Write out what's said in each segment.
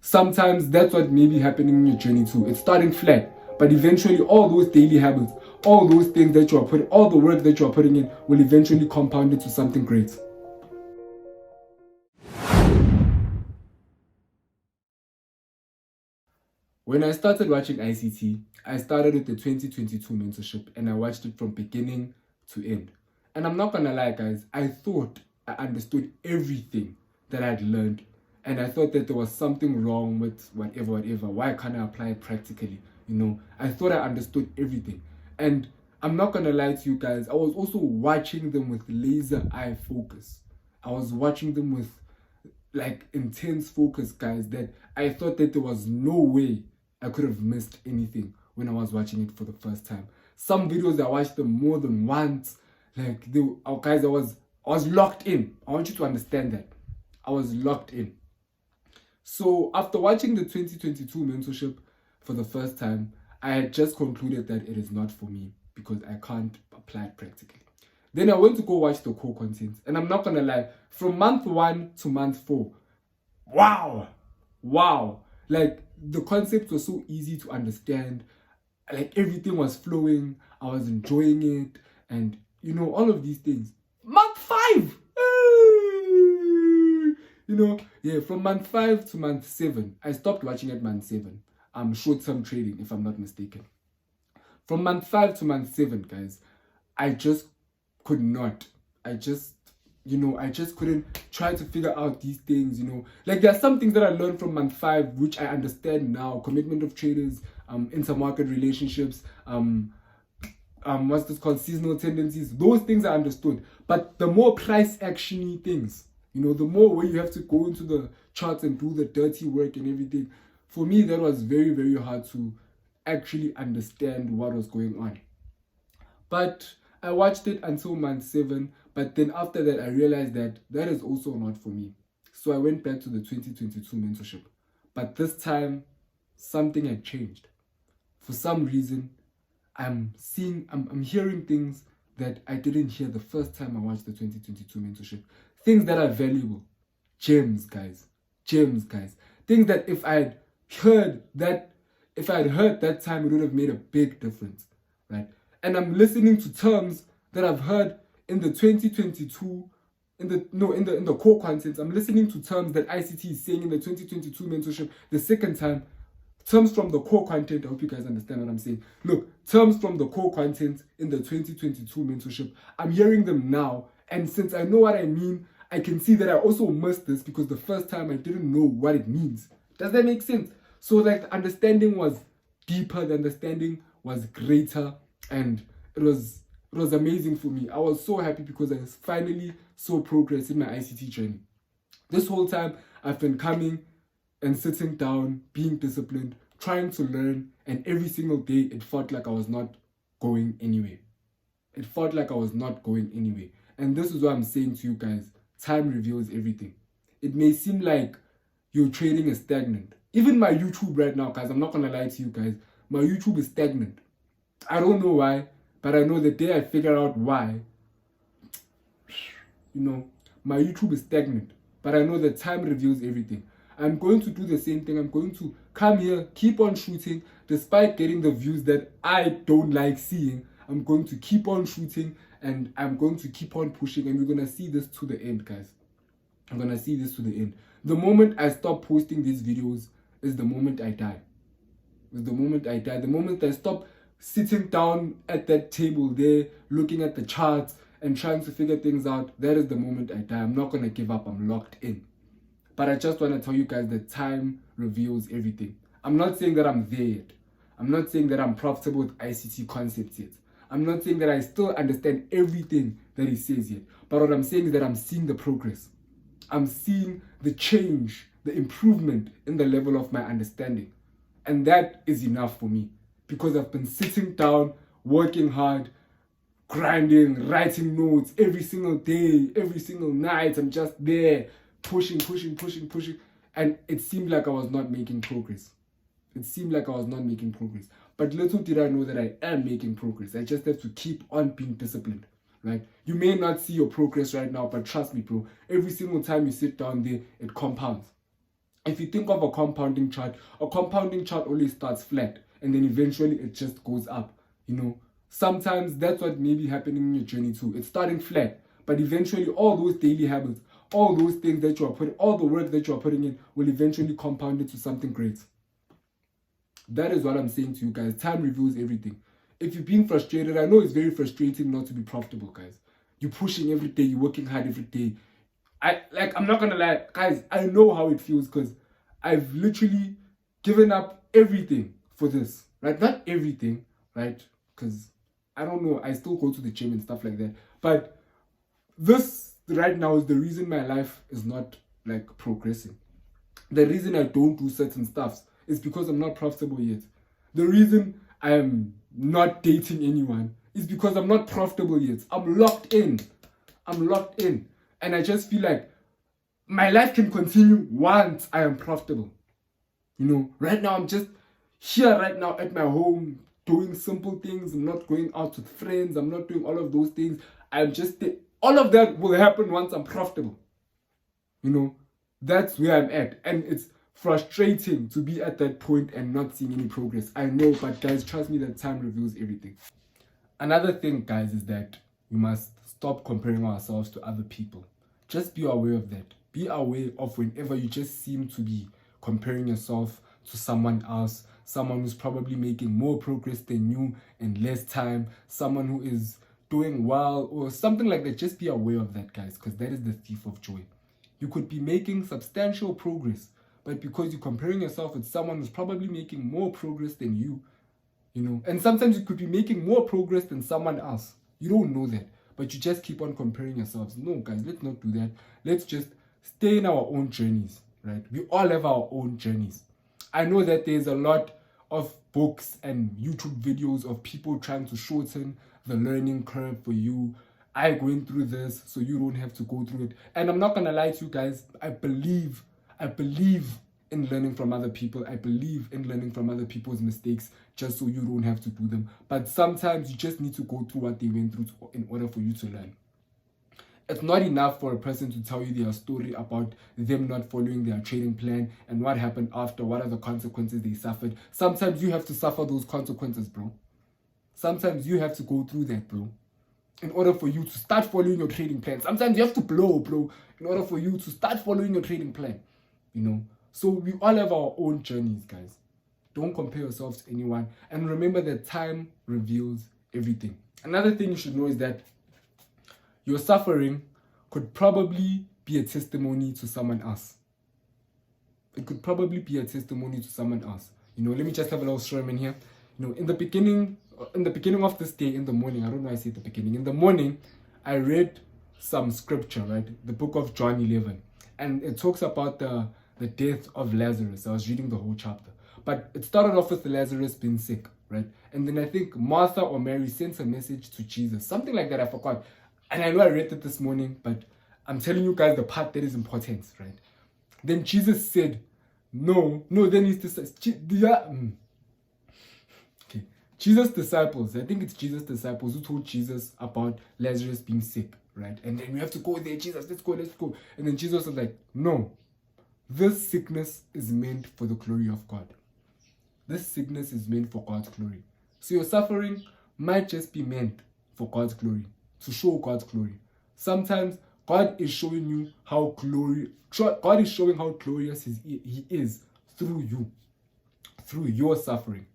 sometimes that's what may be happening in your journey too. It's starting flat, but eventually all those daily habits, all those things that you are putting, all the work that you are putting in will eventually compound into something great. When I started watching ICT, I started with the 2022 mentorship and I watched it from beginning to end. And I'm not gonna lie, guys, I thought I understood everything that I'd learned, and I thought that there was something wrong with whatever. Why can't I apply it practically? I thought I understood everything. And I'm not gonna lie to you guys, I was also watching them with laser eye focus. I was watching them with like intense focus, guys, that I thought that there was no way I could have missed anything when I was watching it for the first time. Some videos I watched them more than once. Like guys, I was locked in. I want you to understand that. I was locked in. So after watching the 2022 mentorship for the first time, I had just concluded that it is not for me because I can't apply it practically. Then I went to go watch the core content, and I'm not gonna lie, from month 1 to month 4, wow, like the concept was so easy to understand, like everything was flowing, I was enjoying it, and all of these things. Month 5, from month 5 to month 7, I stopped watching at month 7. Short-term trading, if I'm not mistaken. From month 5 to month 7, guys, I just could not. I just couldn't try to figure out these things, Like there are some things that I learned from month 5, which I understand now. Commitment of traders, intermarket relationships, what's this called? Seasonal tendencies. Those things I understood. But the more price actiony things, the more where you have to go into the charts and do the dirty work and everything. For me, that was very, very hard to actually understand what was going on. But I watched it until month 7, but then after that, I realized that that is also not for me. So I went back to the 2022 mentorship. But this time, something had changed. For some reason, I'm hearing things that I didn't hear the first time I watched the 2022 mentorship. Things that are valuable. Gems, guys. Things that if I had heard that time, it would have made a big difference, right? And I'm listening to terms that I've heard in the 2022, in the core content. I'm listening to terms that ICT is saying in the 2022 mentorship the second time. Terms from the core content. I hope you guys understand what I'm saying. Look, terms from the core content in the 2022 mentorship. I'm hearing them now. And since I know what I mean, I can see that I also missed this because the first time I didn't know what it means. Does that make sense? So like the understanding was deeper, the understanding was greater, and it was amazing for me. I was so happy because I finally saw progress in my ICT journey. This whole time I've been coming and sitting down, being disciplined, trying to learn, and every single day it felt like I was not going anywhere. And this is what I'm saying to you guys. Time reveals everything. It may seem like your trading is stagnant. Even my YouTube right now, guys, I'm not gonna lie to you guys, my YouTube is stagnant. I don't know why, but I know the day I figure out why, my YouTube is stagnant. But I know that time reveals everything. I'm going to do the same thing. I'm going to come here, keep on shooting, despite getting the views that I don't like seeing. I'm going to keep on shooting, and I'm going to keep on pushing, and we're going to see this to the end, guys. I'm going to see this to the end. The moment I stop posting these videos is the moment I die. The moment I stop sitting down at that table there, looking at the charts and trying to figure things out, that is the moment I die. I'm not going to give up. I'm locked in. But I just want to tell you guys that time reveals everything. I'm not saying that I'm there yet. I'm not saying that I'm profitable with ICT concepts yet. I'm not saying that I still understand everything that he says yet. But what I'm saying is that I'm seeing the progress. I'm seeing the change, the improvement in the level of my understanding. And that is enough for me. Because I've been sitting down, working hard, grinding, writing notes every single day, every single night. I'm just there, pushing. And it seemed like I was not making progress. But little did I know that I am making progress. I just have to keep on being disciplined. Right? You may not see your progress right now, but trust me, bro. Every single time you sit down there, it compounds. If you think of a compounding chart always starts flat and then eventually it just goes up. Sometimes that's what may be happening in your journey too. It's starting flat, but eventually all those daily habits, all those things that you are putting, all the work that you are putting in will eventually compound into something great. That is what I'm saying to you guys. Time reveals everything. If you're being frustrated, I know it's very frustrating not to be profitable, guys. You're pushing every day, you're working hard every day. I'm not gonna lie, guys, I know how it feels because I've literally given up everything for this, right? Not everything, right? Because I don't know, I still go to the gym and stuff like that. But this right now is the reason my life is not progressing. The reason I don't do certain stuffs is because I'm not profitable yet. The reason I am not dating anyone is because I'm not profitable yet. I'm locked in. And I just feel like my life can continue once I am profitable. Right now I'm just here right now at my home doing simple things. I'm not going out with friends. I'm not doing all of those things. I'm just all of that will happen once I'm profitable. That's where I'm at. And it's frustrating to be at that point and not seeing any progress. I know, but guys, trust me that time reveals everything. Another thing, guys, is that we must stop comparing ourselves to other people. Just be aware of that. Be aware of whenever you just seem to be comparing yourself to someone else, someone who's probably making more progress than you in less time, someone who is doing well or something like that. Just be aware of that, guys, because that is the thief of joy. You could be making substantial progress, but because you're comparing yourself with someone who's probably making more progress than you, and sometimes you could be making more progress than someone else. You don't know that, but you just keep on comparing yourselves. No, guys, let's not do that. Let's just stay in our own journeys, right? We all have our own journeys. I know that there's a lot of books and YouTube videos of people trying to shorten the learning curve for you. I went through this, so you don't have to go through it. And I'm not gonna lie to you guys, I believe in learning from other people. I believe in learning from other people's mistakes just so you don't have to do them. But sometimes you just need to go through what they went through in order for you to learn. It's not enough for a person to tell you their story about them not following their trading plan and what happened after, what are the consequences they suffered. Sometimes you have to suffer those consequences, bro. Sometimes you have to go through that, bro, in order for you to start following your trading plan. Sometimes you have to blow, bro, in order for you to start following your trading plan. So we all have our own journeys, guys. Don't compare yourselves to anyone. And remember that time reveals everything. Another thing you should know is that your suffering could probably be a testimony to someone else. It could probably be a testimony to someone else. Let me just have a little sermon here. In the beginning of this day, in the morning, I don't know why I say the beginning. In the morning, I read some scripture, right? The book of John 11. And it talks about the death of Lazarus. I was reading the whole chapter. But it started off with Lazarus being sick, right? And then I think Martha or Mary sent a message to Jesus. Something like that, I forgot. And I know I read it this morning, but I'm telling you guys the part that is important, right? Then Jesus said, then he's Jesus' disciples, I think it's Jesus' disciples who told Jesus about Lazarus being sick, right? And then we have to go there, Jesus, let's go. And then Jesus was like, no, this sickness is meant for the glory of God. This sickness is meant for God's glory. So your suffering might just be meant for God's glory, to show God's glory. Sometimes God is showing you how glorious He is through you, through your suffering.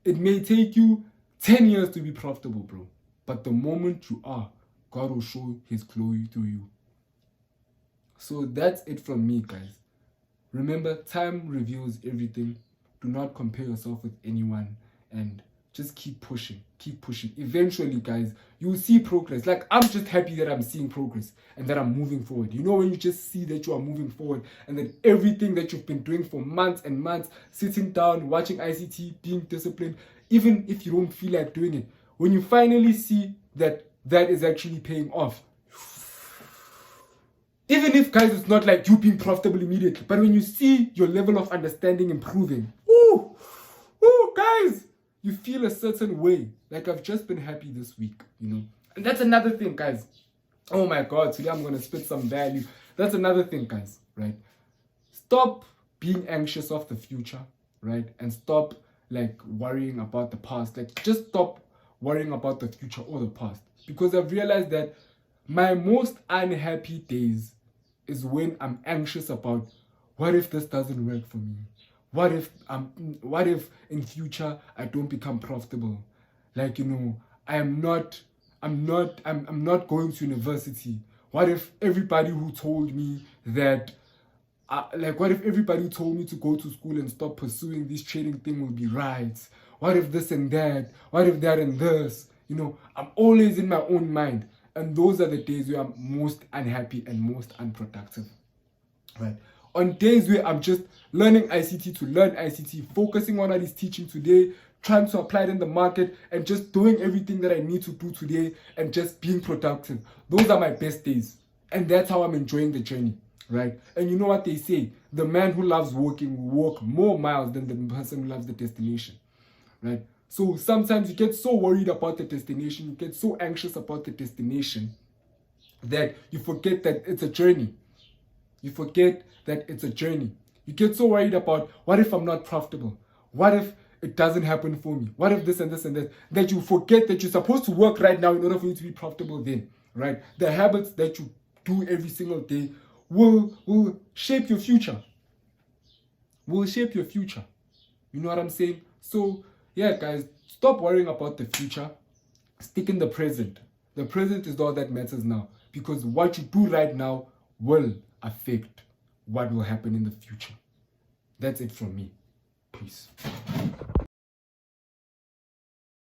It may take you 10 years to be profitable, bro. But the moment you are, God will show His glory through you. So that's it from me, guys. Remember, time reveals everything. Do not compare yourself with anyone and just keep pushing. Eventually, guys, you will see progress. I'm just happy that I'm seeing progress and that I'm moving forward. When you just see that you are moving forward and that everything that you've been doing for months and months, sitting down, watching ICT, being disciplined, even if you don't feel like doing it, when you finally see that is actually paying off, even if, guys, it's not like you being profitable immediately, but when you see your level of understanding improving, guys, you feel a certain way. I've just been happy this week, And that's another thing, guys. Oh my God, today I'm going to spit some value. That's another thing, guys, right? right? Stop being anxious of the future, right? And stop like worrying about the past. Like just stop worrying about the future or the past. Because I've realized that my most unhappy days is when I'm anxious about what if this doesn't work for me? What if in future I don't become profitable? Like, you know, I'm not going to university. What if everybody who told me that what if everybody told me to go to school and stop pursuing this trading thing will be right? What if this and that? What if that and this? You know, I'm always in my own mind. And those are the days where I'm most unhappy and most unproductive. Right? On days where I'm just learning ICT to learn ICT, focusing on what he's teaching today, trying to apply it in the market, and just doing everything that I need to do today and just being productive. Those are my best days. And that's how I'm enjoying the journey. Right? And you know what they say? The man who loves walking will walk more miles than the person who loves the destination. Right? So sometimes you get so worried about the destination, you get so anxious about the destination that you forget that it's a journey. You forget that it's a journey. You get so worried about what if I'm not profitable? What if it doesn't happen for me? What if this and this and that? That you forget that you're supposed to work right now in order for you to be profitable then. Right? The habits that you do every single day will shape your future. Will shape your future. You know what I'm saying? So, yeah, guys, stop worrying about the future. Stick in the present. The present is all that matters now. Because what you do right now will affect what will happen in the future. That's it from me. Peace.